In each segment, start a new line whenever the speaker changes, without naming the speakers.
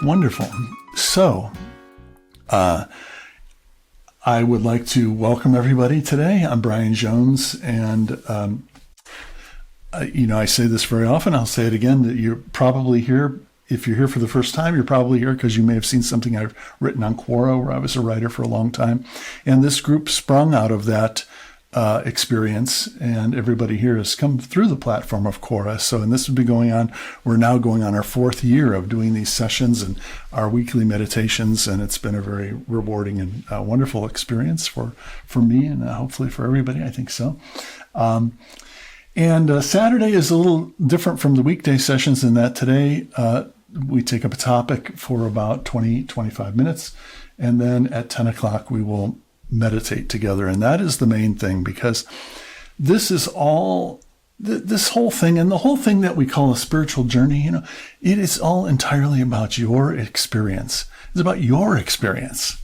Wonderful. So, I would like to welcome everybody today. I'm Brian Jones, and I say this very often. I'll say it again, that you're probably here. If you're here for the first time, you're probably here because you may have seen something I've written on Quora, where I was a writer for a long time. And this group sprung out of that experience, and everybody here has come through the platform of Quora. So, and this has been going on. We're now going on our 4th year of doing these sessions and our weekly meditations, and it's been a very rewarding and wonderful experience for me, and hopefully for everybody. I think so. And Saturday is a little different from the weekday sessions in that today we take up a topic for about 20-25 minutes, and then at 10 o'clock we will meditate together. And that is the main thing, because this is all, this whole thing, and the whole thing that we call a spiritual journey, it is all entirely about your experience. It's about your experience.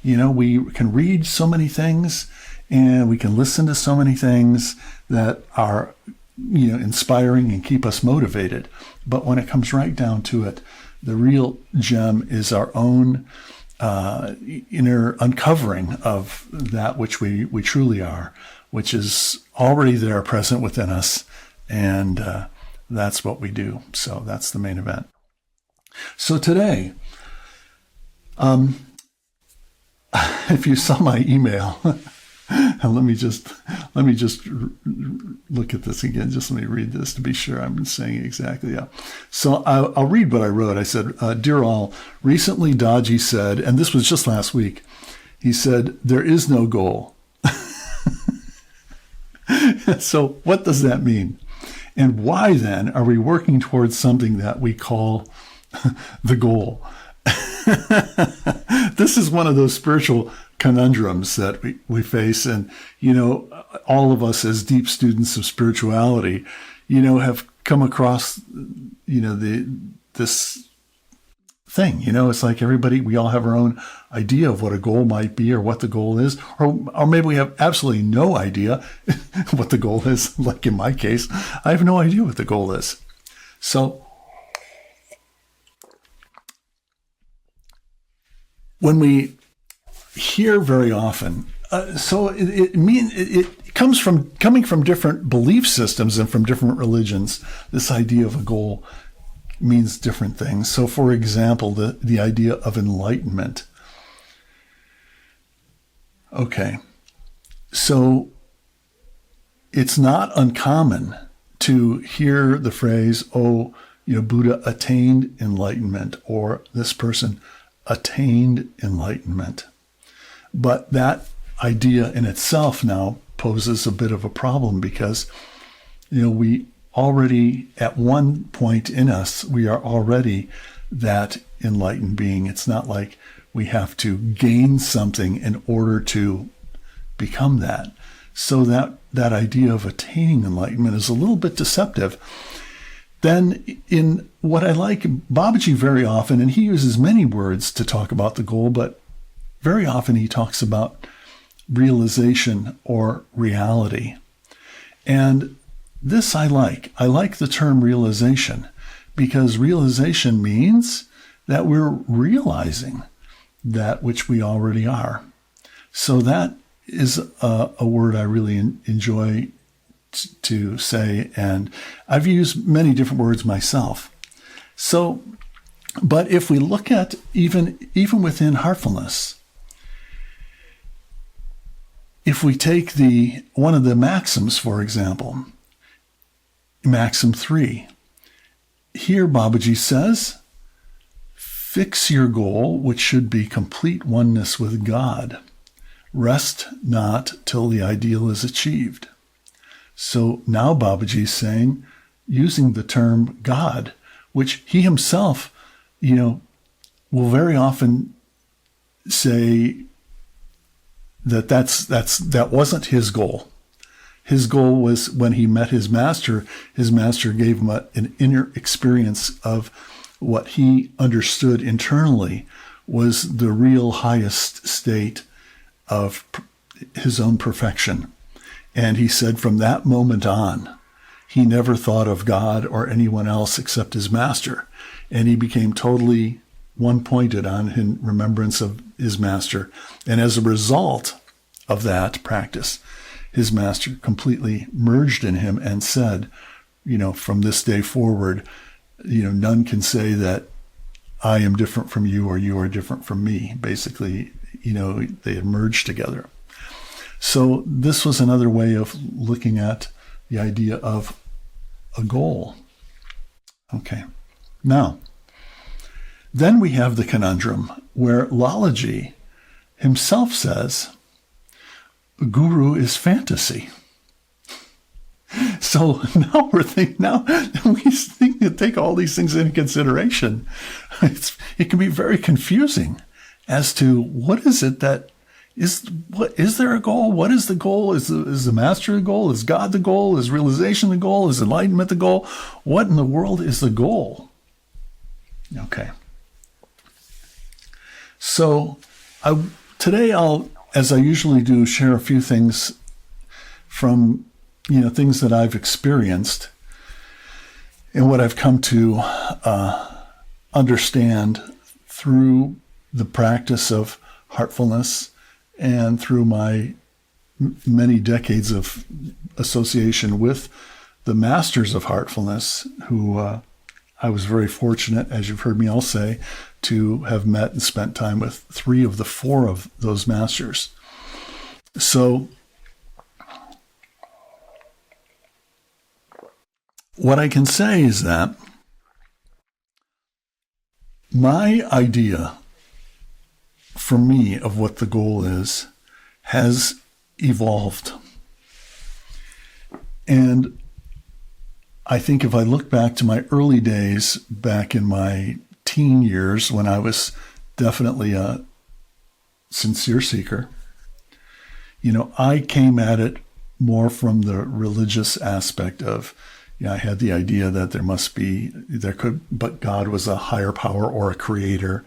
We can read so many things, and we can listen to so many things that are, inspiring and keep us motivated. But when it comes right down to it, the real gem is our own inner uncovering of that which we truly are, which is already there, present within us. And that's what we do. So that's the main event. So today, if you saw my email, and let me just look at this again. Just let me read this to be sure I'm saying it exactly. Yeah. So I'll read what I wrote. I said, "Dear all, recently Dodgy said," and this was just last week, he said, "There is no goal." So what does that mean? And why then are we working towards something that we call the goal? This is one of those spiritual conundrums that we face. And, all of us as deep students of spirituality, have come across, this thing, it's like everybody, we all have our own idea of what a goal might be or what the goal is, or maybe we have absolutely no idea what the goal is. Like in my case, I have no idea what the goal is. So when we hear very often, it comes from coming from different belief systems and from different religions. This idea of a goal means different things. So, for example, the idea of enlightenment. Okay, so it's not uncommon to hear the phrase, Buddha attained enlightenment, or this person attained enlightenment. But that idea in itself now poses a bit of a problem, because, we already, at one point in us, we are already that enlightened being. It's not like we have to gain something in order to become that. So that idea of attaining enlightenment is a little bit deceptive. Then in what I like, Babaji very often, and he uses many words to talk about the goal, but very often he talks about realization or reality. And this I like. I like the term realization, because realization means that we're realizing that which we already are. So that is a word I really enjoy to say, and I've used many different words myself. So, but if we look at even within heartfulness, if we take one of the maxims, for example, Maxim 3, here Babaji says, "Fix your goal, which should be complete oneness with God. Rest not till the ideal is achieved." So now Babaji is saying, using the term God, which he himself, will very often say that wasn't his goal. His goal was, when he met his master gave him an inner experience of what he understood internally was the real highest state of his own perfection. And he said from that moment on, he never thought of God or anyone else except his master. And he became totally one pointed on in remembrance of his master. And as a result of that practice, his master completely merged in him and said, from this day forward, none can say that I am different from you or you are different from me. Basically, they had merged together. So this was another way of looking at the idea of a goal. Okay. Now, then we have the conundrum where Lalaji himself says, Guru is fantasy. So now we think to take all these things into consideration. It can be very confusing as to what is it that is there a goal? What is the goal? Is the master the goal? Is God the goal? Is realization the goal? Is enlightenment the goal? What in the world is the goal? Okay. So today I'll, as I usually do, share a few things from things that I've experienced and what I've come to understand through the practice of heartfulness and through my many decades of association with the masters of heartfulness, who I was very fortunate, as you've heard me all say, to have met and spent time with 3 of the 4 of those masters. So what I can say is that my idea for me of what the goal is has evolved. And I think if I look back to my early days, back in my teen years, when I was definitely a sincere seeker, I came at it more from the religious aspect of, I had the idea that but God was a higher power or a creator.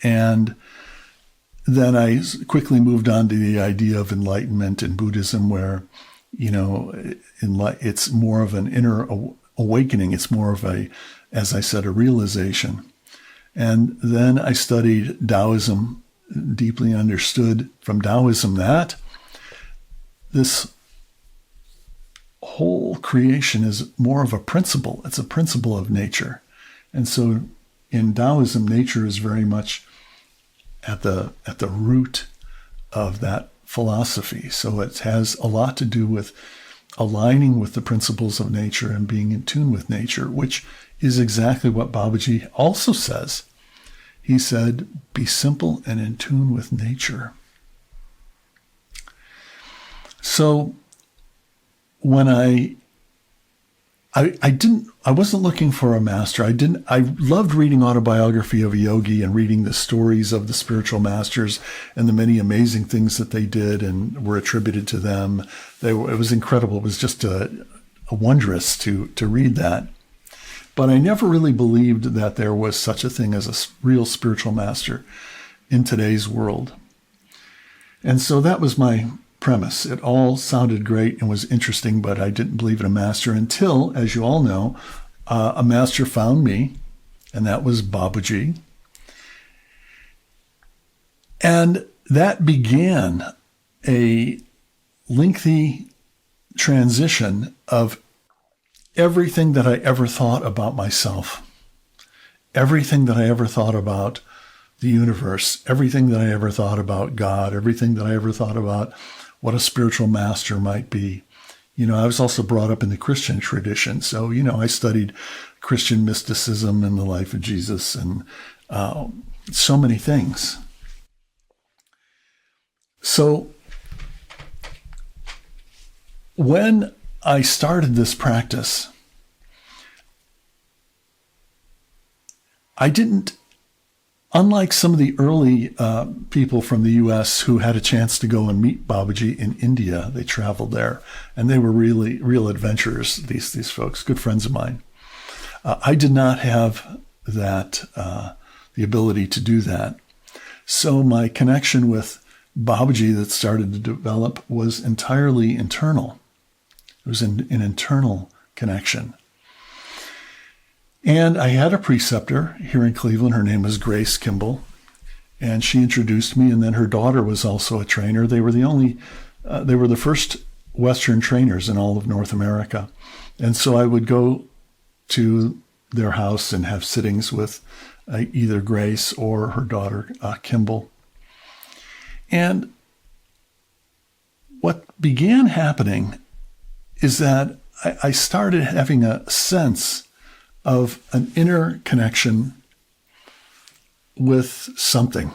And then I quickly moved on to the idea of enlightenment in Buddhism, where, it's more of an inner awakening. It's more of as I said, a realization. And then I studied Taoism, deeply understood from Taoism that this whole creation is more of a principle. It's a principle of nature. And so in Taoism, nature is very much at the root of that philosophy. So it has a lot to do with aligning with the principles of nature and being in tune with nature, which is exactly what Babaji also says. He said, be simple and in tune with nature. So when I wasn't looking for a master. I loved reading autobiography of a yogi and reading the stories of the spiritual masters and the many amazing things that they did and were attributed to them. It was incredible. It was just a wondrous to read that. But I never really believed that there was such a thing as a real spiritual master in today's world. And so that was my premise. It all sounded great and was interesting, but I didn't believe in a master until, as you all know, a master found me, and that was Babaji. And that began a lengthy transition of everything that I ever thought about myself, everything that I ever thought about the universe, everything that I ever thought about God, everything that I ever thought about what a spiritual master might be. I was also brought up in the Christian tradition. So, I studied Christian mysticism and the life of Jesus and so many things. So when I started this practice, I didn't, unlike some of the early people from the U.S. who had a chance to go and meet Babaji in India, they traveled there, and they were really real adventurers, these folks, good friends of mine. I did not have that, the ability to do that. So my connection with Babaji that started to develop was entirely internal. It was an internal connection. And I had a preceptor here in Cleveland. Her name was Grace Kimball. And she introduced me. And then her daughter was also a trainer. They were the first Western trainers in all of North America. And so I would go to their house and have sittings with either Grace or her daughter, Kimball. And what began happening is that I started having a sense of an inner connection with something.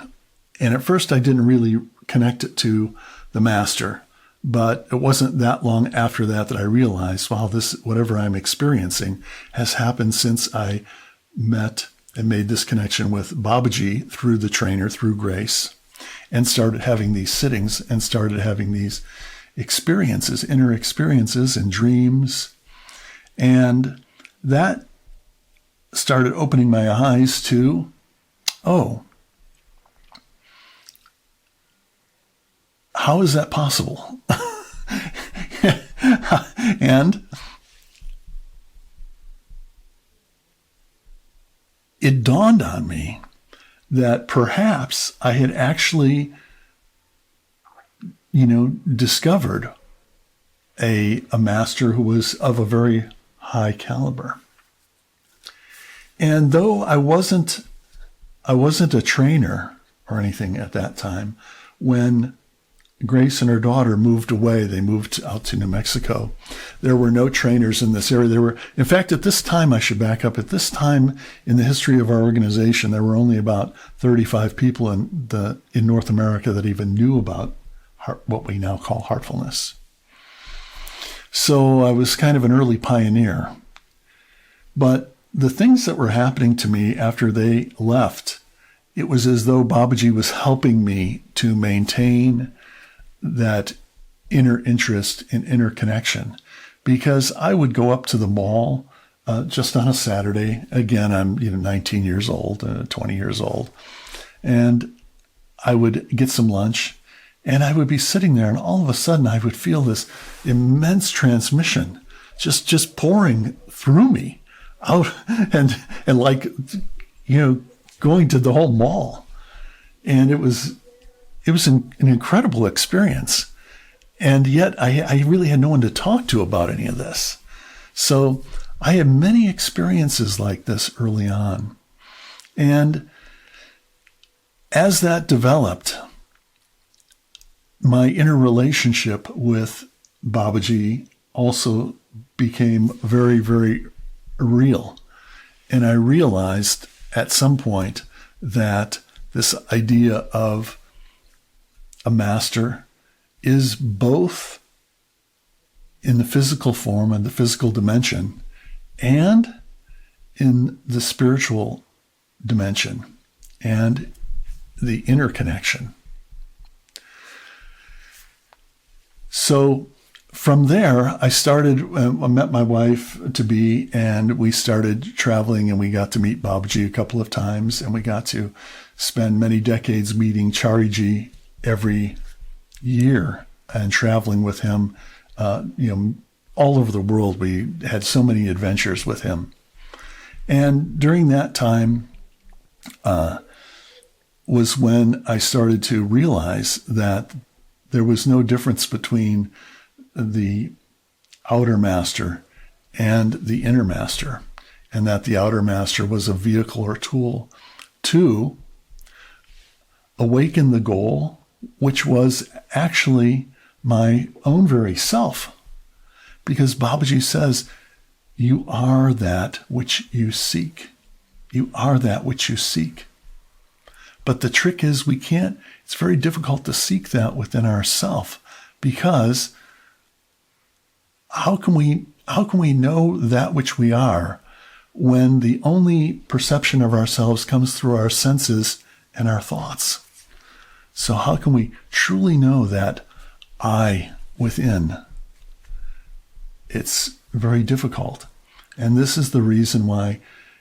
And at first I didn't really connect it to the master, but it wasn't that long after that I realized, wow, this, whatever I'm experiencing has happened since I met and made this connection with Babaji through the trainer, through Grace, and started having these sittings and started having these experiences, inner experiences and dreams. And that started opening my eyes to, oh, how is that possible? And it dawned on me that perhaps I had actually, discovered a master who was of a very high caliber. And though I wasn't a trainer or anything at that time, when Grace and her daughter moved away, they moved out to New Mexico, there were no trainers in this area. In fact, at this time, I should back up, at this time in the history of our organization, there were only about 35 people in North America that even knew about what we now call heartfulness. So I was kind of an early pioneer. But the things that were happening to me after they left, it was as though Babaji was helping me to maintain that inner interest and inner connection, because I would go up to the mall just on a Saturday. Again, I'm 19 years old, 20 years old, and I would get some lunch, and I would be sitting there, and all of a sudden I would feel this immense transmission just pouring through me out, and like going to the whole mall, and it was an incredible experience. And yet I really had no one to talk to about any of this. So I had many experiences like this early on. And as that developed, my inner relationship with Babaji also became very, very real. And I realized at some point that this idea of a master is both in the physical form and the physical dimension and in the spiritual dimension and the inner connection. So from there, I met my wife to be, and we started traveling, and we got to meet Babaji a couple of times, and we got to spend many decades meeting Chariji every year and traveling with him, all over the world. We had so many adventures with him. And during that time was when I started to realize that there was no difference between the outer master and the inner master, and that the outer master was a vehicle or tool to awaken the goal, which was actually my own very self. Because Babaji says, you are that which you seek. You are that which you seek. But the trick is it's very difficult to seek that within ourself, because how can we know that which we are when the only perception of ourselves comes through our senses and our thoughts? So how can we truly know that I within? It's very difficult. And this is the reason why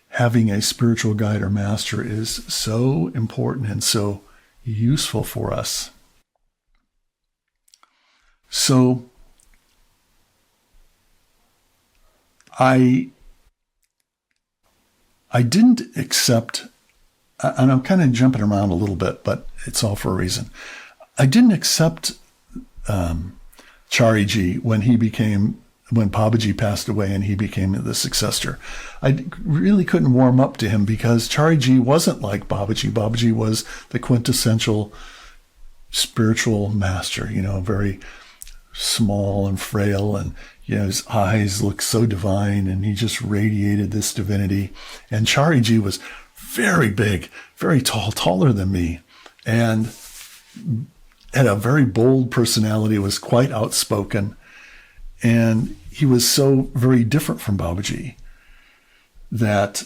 having a spiritual guide or master is so important and so useful for us. So I I didn't accept, and I'm kind of jumping around a little bit, but it's all for a reason. I didn't accept Chariji when Babaji passed away and he became the successor. I really couldn't warm up to him because Chariji wasn't like Babaji. Babaji was the quintessential spiritual master, very small and frail, and his eyes looked so divine, and he just radiated this divinity. And Chariji was very big, very tall, taller than me, and had a very bold personality, was quite outspoken, and he was so very different from Babaji that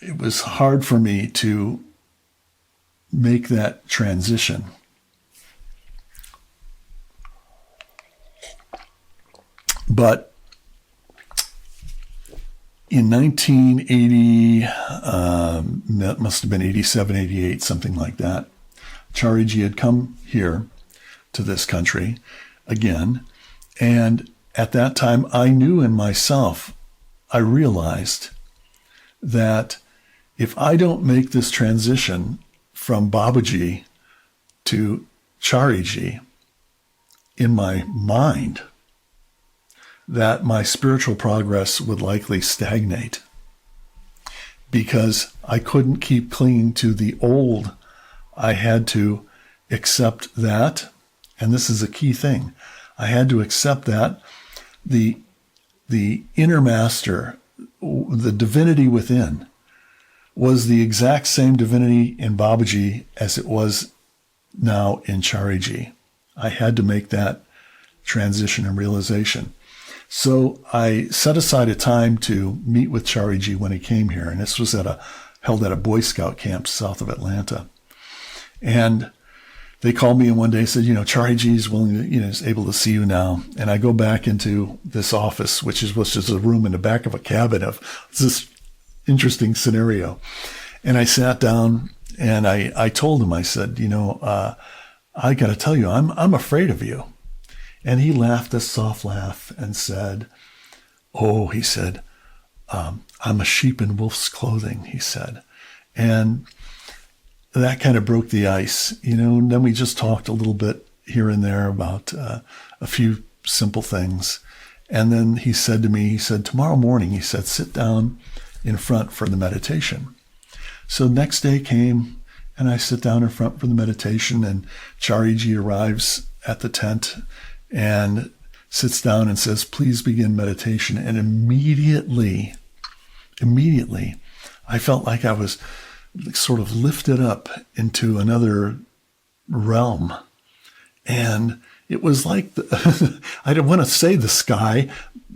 it was hard for me to make that transition. But in 1980, that must have been 87, 88, something like that, Chariji had come here to this country again. And at that time, I knew in myself, I realized that if I don't make this transition from Babaji to Chariji in my mind, that my spiritual progress would likely stagnate because I couldn't keep clinging to the old. I had to accept that, and this is a key thing, I had to accept that the inner master, the divinity within, was the exact same divinity in Babaji as it was now in Chariji. I had to make that transition and realization. So I set aside a time to meet with Chariji when he came here, and this was held at a Boy Scout camp south of Atlanta. And they called me in one day and said, Chariji is willing to, is able to see you now. And I go back into this office, which was just a room in the back of a cabin of this interesting scenario. And I sat down and I told him, I said, I got to tell you, I'm afraid of you. And he laughed a soft laugh and said, oh, he said, I'm a sheep in wolf's clothing, he said. And that kind of broke the ice, and then we just talked a little bit here and there about a few simple things. And then he said to me, tomorrow morning, he said, sit down in front for the meditation. So next day came and I sit down in front for the meditation, and Chariji arrives at the tent and sits down and says, please begin meditation. And immediately, I felt like I was sort of lifted up into another realm. And it was like, I don't want to say the sky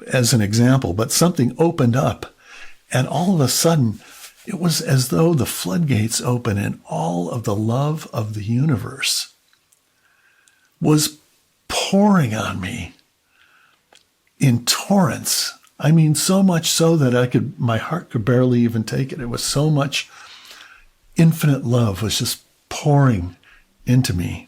as an example, but something opened up. And all of a sudden, it was as though the floodgates opened and all of the love of the universe was pouring on me in torrents. I mean, so much so that my heart could barely even take it. It was so much infinite love was just pouring into me.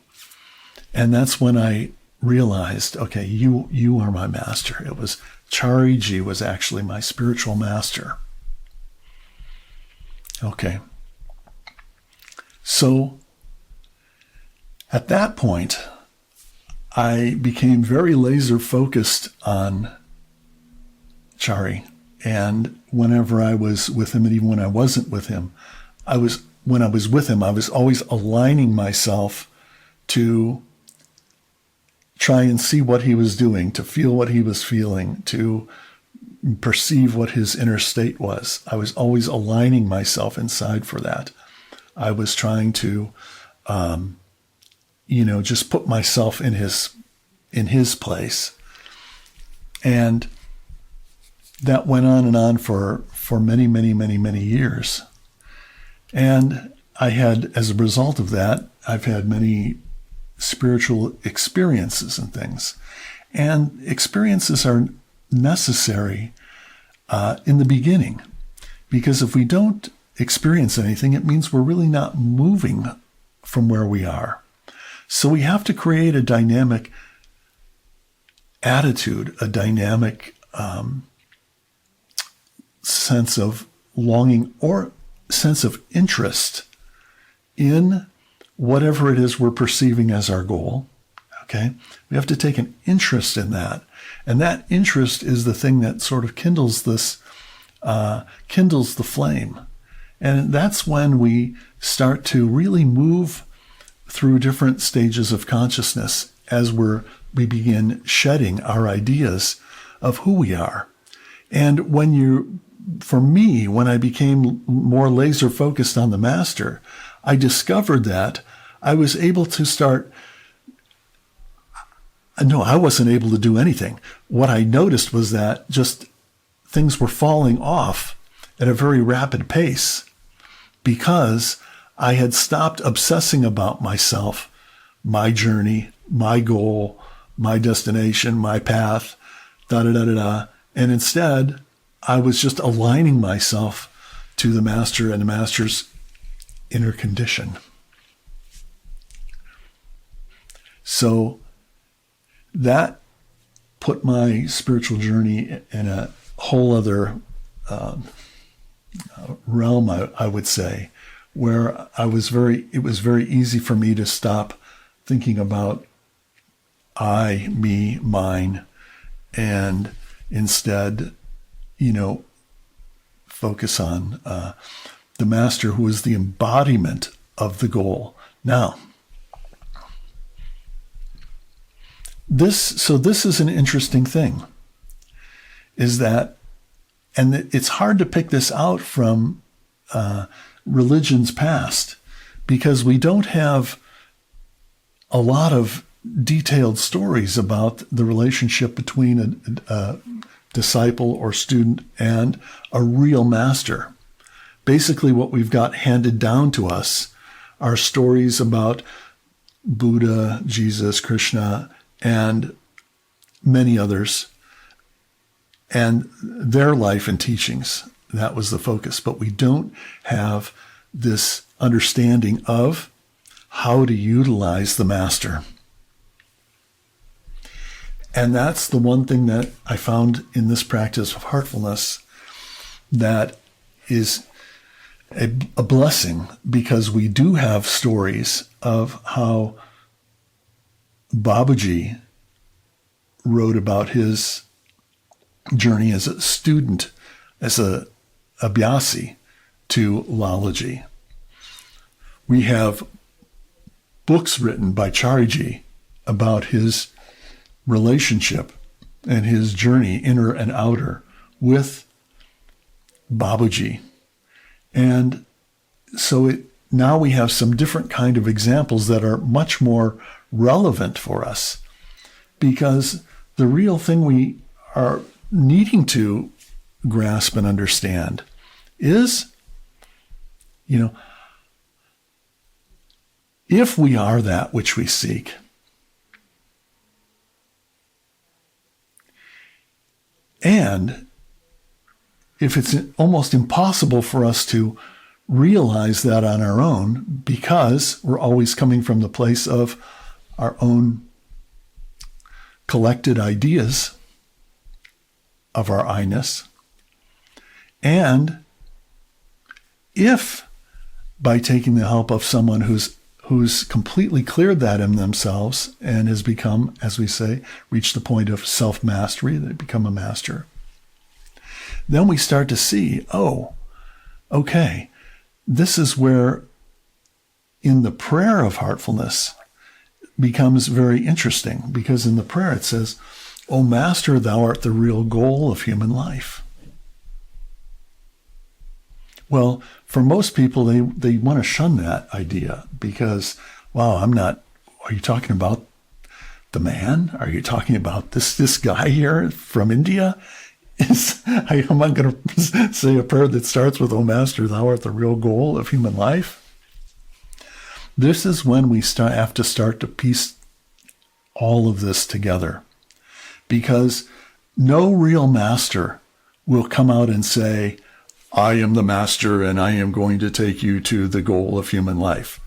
And that's when I realized, okay, you are my master. It was Chariji was actually my spiritual master. Okay. So at that point, I became very laser focused on Chari. And whenever I was with him, and even when I wasn't with him, when I was with him, I was always aligning myself to try and see what he was doing, to feel what he was feeling, to perceive what his inner state was. I was always aligning myself inside for that. I was trying to, just put myself in his place. And that went on and on for many, many, many, many years. And I had, as a result of that, I've had many spiritual experiences and things. And experiences are necessary in the beginning, because if we don't experience anything, it means we're really not moving from where we are. So we have to create a dynamic attitude, a dynamic sense of longing or sense of interest in whatever it is we're perceiving as our goal. Okay? We have to take an interest in that. And that interest is the thing that sort of kindles the flame. And that's when we start to really move through different stages of consciousness as we begin shedding our ideas of who we are. And for me, when I became more laser focused on the master, I discovered that I was able to I wasn't able to do anything. What I noticed was that just things were falling off at a very rapid pace because I had stopped obsessing about myself, my journey, my goal, my destination, my path, and instead I was just aligning myself to the master and the master's inner condition. So that put my spiritual journey in a whole other realm, I would say, where it was very easy for me to stop thinking about I, me, mine, and instead, focus on the master, who is the embodiment of the goal. Now, this is an interesting thing, is that, and it's hard to pick this out from religion's past, because we don't have a lot of detailed stories about the relationship between a disciple or student and a real master. Basically, what we've got handed down to us are stories about Buddha, Jesus, Krishna, and many others, and their life and teachings. That was the focus. But we don't have this understanding of how to utilize the master. And that's the one thing that I found in this practice of heartfulness that is a blessing, because we do have stories of how Babaji wrote about his journey as a student, as a abhyasi to Lalaji. We have books written by Chariji about his relationship and his journey, inner and outer, with Babaji. And so now we have some different kind of examples that are much more relevant for us, because the real thing we are needing to grasp and understand is, if we are that which we seek, and if it's almost impossible for us to realize that on our own, because we're always coming from the place of our own collected ideas of our I-ness, and if by taking the help of someone who's completely cleared that in themselves and has become, as we say, reached the point of self-mastery, they become a master, then we start to see, okay, this is where in the prayer of heartfulness becomes very interesting, because in the prayer it says, "O Master, thou art the real goal of human life." Well, for most people, they want to shun that idea because, wow, are you talking about the man? Are you talking about this guy here from India? Am I going to say a prayer that starts with, "O Master, thou art the real goal of human life"? This is when we have to start to piece all of this together, because no real master will come out and say, "I am the master and I am going to take you to the goal of human life."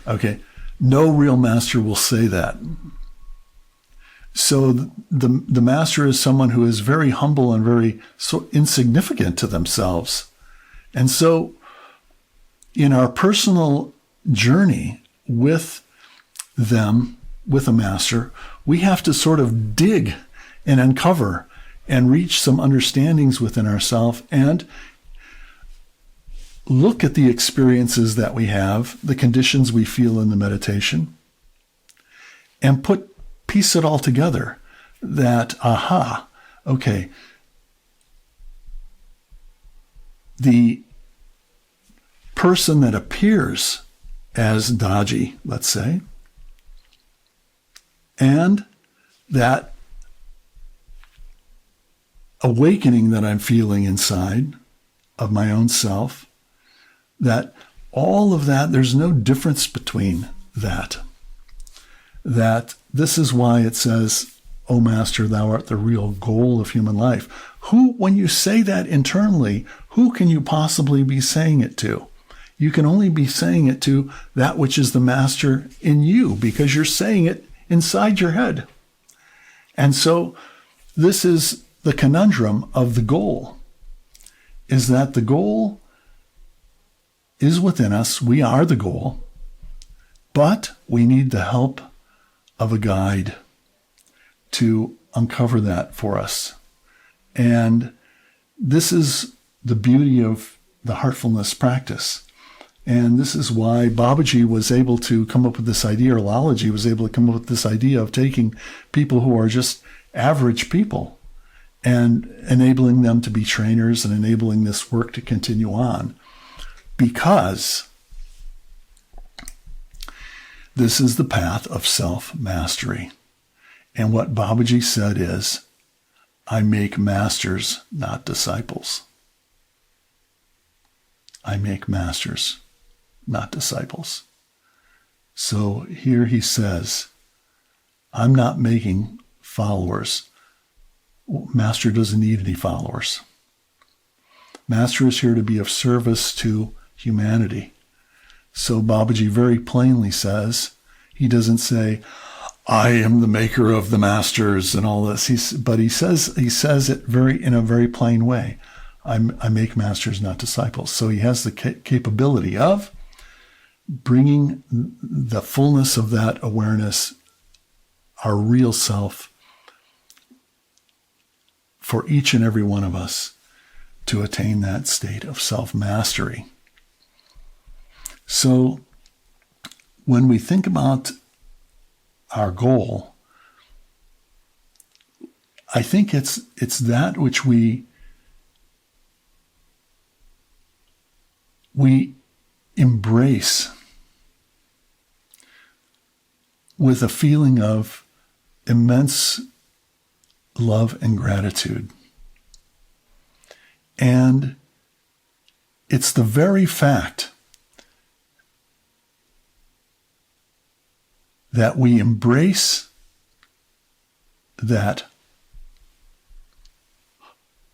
Okay, no real master will say that. So the master is someone who is very humble and very so insignificant to themselves, And so in our personal journey with them, with a master, we have to sort of dig and uncover and reach some understandings within ourselves and look at the experiences that we have, the conditions we feel in the meditation, and piece it all together that, okay, the person that appears as dodgy, let's say, and that awakening that I'm feeling inside of my own self, that all of that, there's no difference between that. That this is why it says, "O Master, thou art the real goal of human life." Who, when you say that internally, who can you possibly be saying it to? You can only be saying it to that which is the master in you, because you're saying it inside your head. And so this is the conundrum of the goal, is that the goal is within us. We are the goal, but we need the help of a guide to uncover that for us. And this is the beauty of the heartfulness practice. And this is why Babaji was able to come up with this idea, or Lalaji was able to come up with this idea of taking people who are just average people and enabling them to be trainers and enabling this work to continue on. Because this is the path of self-mastery. And what Babaji said is, I make masters, not disciples. I make masters, not disciples. So here he says, I'm not making followers. Master doesn't need any followers. Master is here to be of service to humanity. So Babaji very plainly says, he doesn't say, I am the maker of the masters and all this. But he says it in a very plain way. I make masters, not disciples. So he has the capability of bringing the fullness of that awareness, our real self, for each and every one of us to attain that state of self-mastery. So when we think about our goal, I think it's that which we embrace with a feeling of immense love and gratitude. And it's the very fact that we embrace that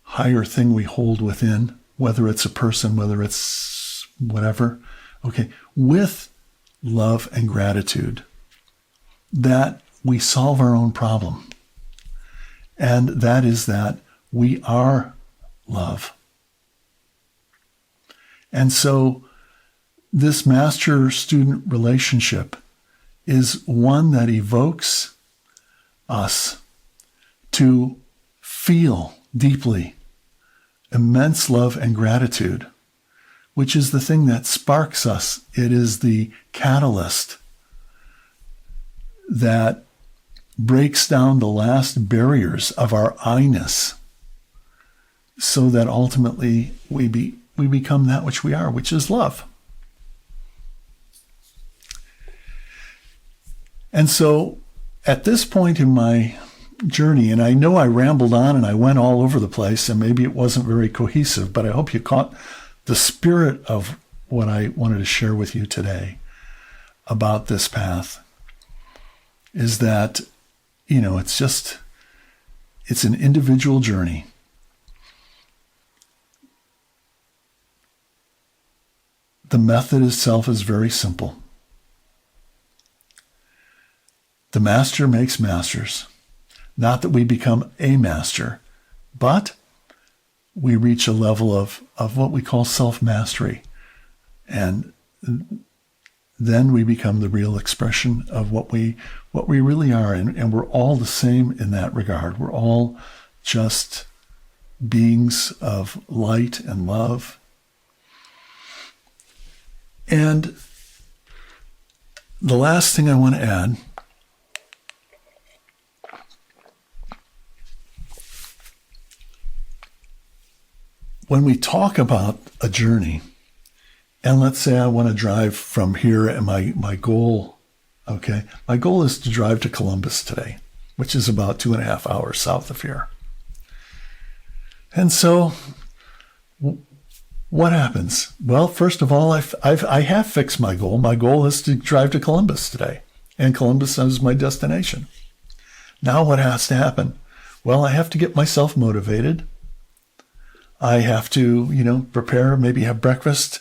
higher thing we hold within, whether it's a person, whether it's whatever, okay, with love and gratitude, that we solve our own problem. And that is that we are love. And so this master-student relationship is one that evokes us to feel deeply immense love and gratitude, which is the thing that sparks us. It is the catalyst that breaks down the last barriers of our I-ness, so that ultimately we become that which we are, which is love. And so at this point in my journey, and I know I rambled on and I went all over the place, and maybe it wasn't very cohesive, but I hope you caught the spirit of what I wanted to share with you today about this path, is that, it's an individual journey. The method itself is very simple. The master makes masters. Not that we become a master, but we reach a level of what we call self-mastery. And then we become the real expression of what we really are. And we're all the same in that regard. We're all just beings of light and love. And the last thing I want to add, when we talk about a journey, and let's say I want to drive from here, and my goal, okay, my goal is to drive to Columbus today, which is about 2.5 hours south of here. And so what happens? Well, first of all, I have fixed my goal. My goal is to drive to Columbus today, and Columbus is my destination. Now what has to happen? Well, I have to get myself motivated. I have to, prepare, maybe have breakfast,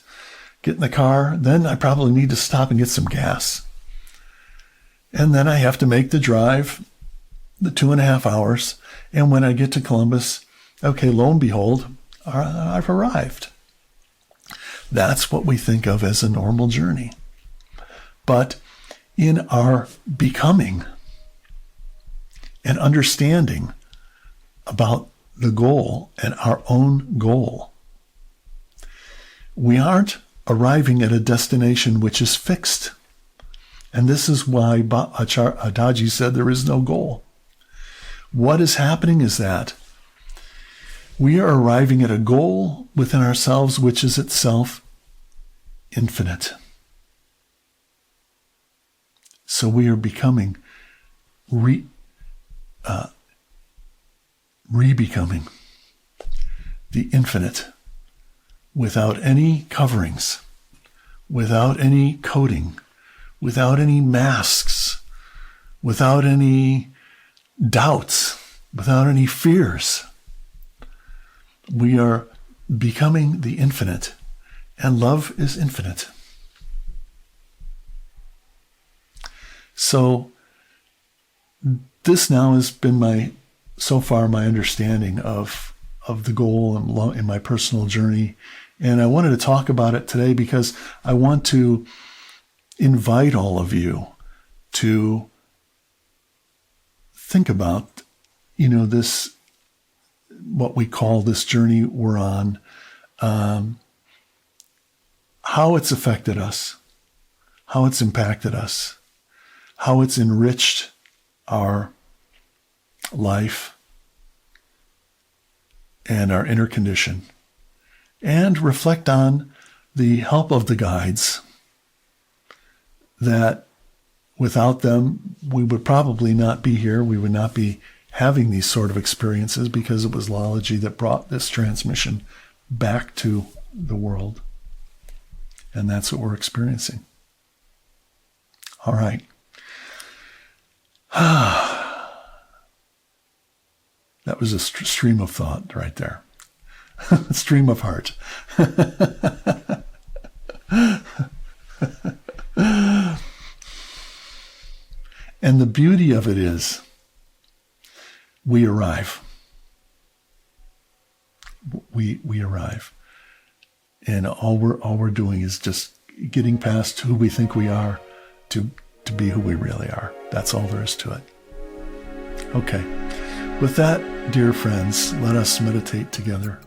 get in the car. Then I probably need to stop and get some gas. And then I have to make the drive, the 2.5 hours. And when I get to Columbus, okay, lo and behold, I've arrived. That's what we think of as a normal journey. But in our becoming and understanding about the goal and our own goal, we aren't arriving at a destination which is fixed. And this is why Adaji said there is no goal. What is happening is that we are arriving at a goal within ourselves which is itself infinite. So we are becoming, re-becoming the infinite without any coverings, without any coating, without any masks, without any doubts, without any fears. We are becoming the infinite, and love is infinite. So this now has been so far my understanding of the goal in my personal journey. And I wanted to talk about it today because I want to invite all of you to think about, this, what we call this journey we're on, how it's affected us, how it's impacted us, how it's enriched our life and our inner condition, and reflect on the help of the guides that without them, we would probably not be here. We would not be having these sort of experiences because it was Lalaji that brought this transmission back to the world. And that's what we're experiencing. All right. That was a stream of thought right there. A stream of heart. And the beauty of it is, we arrive. We arrive. And all we're doing is just getting past who we think we are to be who we really are. That's all there is to it. Okay. With that, dear friends, let us meditate together.